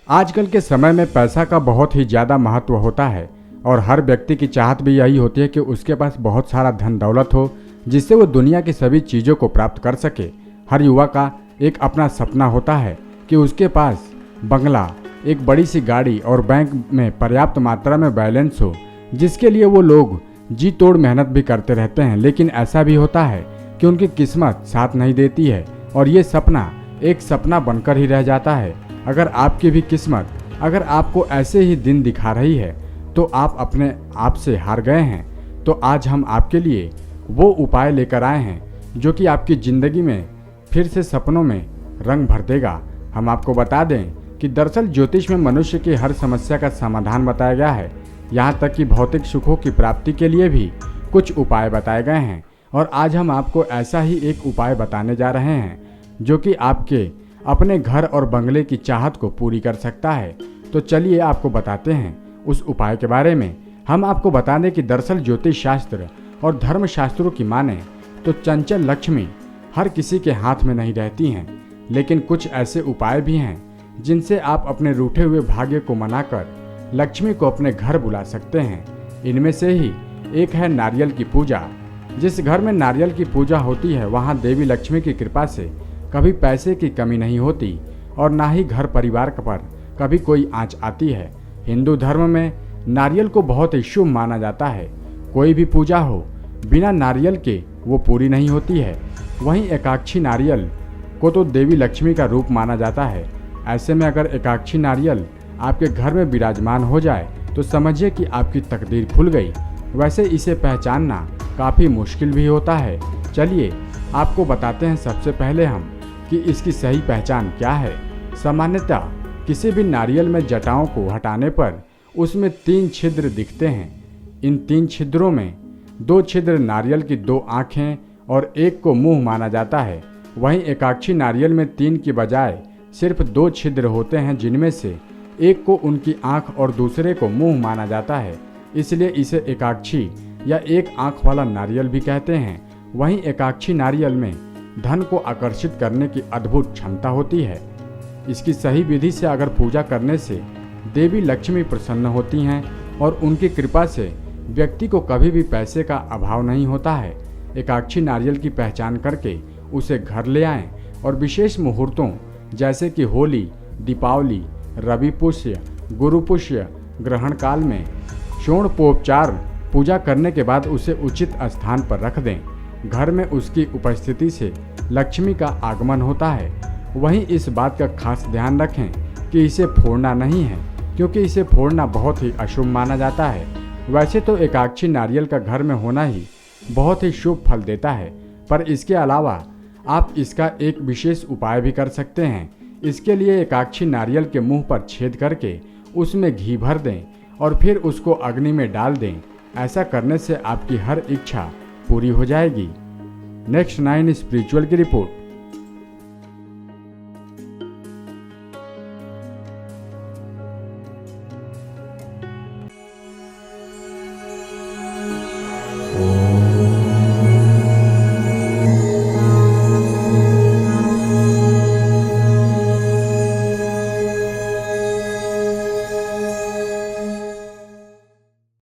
आजकल के समय में पैसा का बहुत ही ज़्यादा महत्व होता है और हर व्यक्ति की चाहत भी यही होती है कि उसके पास बहुत सारा धन दौलत हो, जिससे वो दुनिया की सभी चीज़ों को प्राप्त कर सके। हर युवा का एक अपना सपना होता है कि उसके पास बंगला, एक बड़ी सी गाड़ी और बैंक में पर्याप्त मात्रा में बैलेंस हो, जिसके लिए वो लोग जी तोड़ मेहनत भी करते रहते हैं। लेकिन ऐसा भी होता है कि उनकी किस्मत साथ नहीं देती है और ये सपना एक सपना बनकर ही रह जाता है। अगर आपकी भी किस्मत अगर आपको ऐसे ही दिन दिखा रही है तो आप अपने आप से हार गए हैं। तो आज हम आपके लिए वो उपाय लेकर आए हैं जो कि आपकी ज़िंदगी में फिर से सपनों में रंग भर देगा। हम आपको बता दें कि दरअसल ज्योतिष में मनुष्य की हर समस्या का समाधान बताया गया है। यहाँ तक कि भौतिक सुखों की प्राप्ति के लिए भी कुछ उपाय बताए गए हैं और आज हम आपको ऐसा ही एक उपाय बताने जा रहे हैं जो कि आपके अपने घर और बंगले की चाहत को पूरी कर सकता है। तो चलिए आपको बताते हैं उस उपाय के बारे में। हम आपको बता दें कि दरअसल ज्योतिष शास्त्र और धर्म शास्त्रों की माने तो चंचल लक्ष्मी हर किसी के हाथ में नहीं रहती हैं, लेकिन कुछ ऐसे उपाय भी हैं जिनसे आप अपने रूठे हुए भाग्य को मनाकर लक्ष्मी को अपने घर बुला सकते हैं। इनमें से ही एक है नारियल की पूजा। जिस घर में नारियल की पूजा होती है वहाँ देवी लक्ष्मी की कृपा से कभी पैसे की कमी नहीं होती और ना ही घर परिवार पर कभी कोई आंच आती है। हिंदू धर्म में नारियल को बहुत ही शुभ माना जाता है। कोई भी पूजा हो बिना नारियल के वो पूरी नहीं होती है। वहीं एकाक्षी नारियल को तो देवी लक्ष्मी का रूप माना जाता है। ऐसे में अगर एकाक्षी नारियल आपके घर में विराजमान हो जाए तो समझिए कि आपकी तकदीर खुल गई। वैसे इसे पहचानना काफ़ी मुश्किल भी होता है। चलिए आपको बताते हैं सबसे पहले हम कि इसकी सही पहचान क्या है। सामान्यतः किसी भी नारियल में जटाओं को हटाने पर उसमें 3 छिद्र दिखते हैं। इन 3 छिद्रों में 2 छिद्र नारियल की 2 आँखें और 1 को मुंह माना जाता है। वहीं एकाक्षी नारियल में 3 की बजाय सिर्फ 2 छिद्र होते हैं, जिनमें से एक को उनकी आँख और दूसरे को मुंह माना जाता है, इसलिए इसे एकाक्षी या एक आँख वाला नारियल भी कहते हैं। वहीं एकाक्षी नारियल में धन को आकर्षित करने की अद्भुत क्षमता होती है। इसकी सही विधि से अगर पूजा करने से देवी लक्ष्मी प्रसन्न होती हैं और उनकी कृपा से व्यक्ति को कभी भी पैसे का अभाव नहीं होता है। एकाक्षी नारियल की पहचान करके उसे घर ले आएं और विशेष मुहूर्तों जैसे कि होली, दीपावली, रवि पुष्य, गुरु पुष्य, ग्रहण काल में षोडशोपचार पूजा करने के बाद उसे उचित स्थान पर रख दें। घर में उसकी उपस्थिति से लक्ष्मी का आगमन होता है। वहीं इस बात का खास ध्यान रखें कि इसे फोड़ना नहीं है, क्योंकि इसे फोड़ना बहुत ही अशुभ माना जाता है। वैसे तो एकाक्षी नारियल का घर में होना ही बहुत ही शुभ फल देता है, पर इसके अलावा आप इसका एक विशेष उपाय भी कर सकते हैं। इसके लिए एकाक्षी नारियल के मुंह पर छेद करके उसमें घी भर दें और फिर उसको अग्नि में डाल दें। ऐसा करने से आपकी हर इच्छा पूरी हो जाएगी। नेक्स्ट 9 स्पिरिचुअल की रिपोर्ट।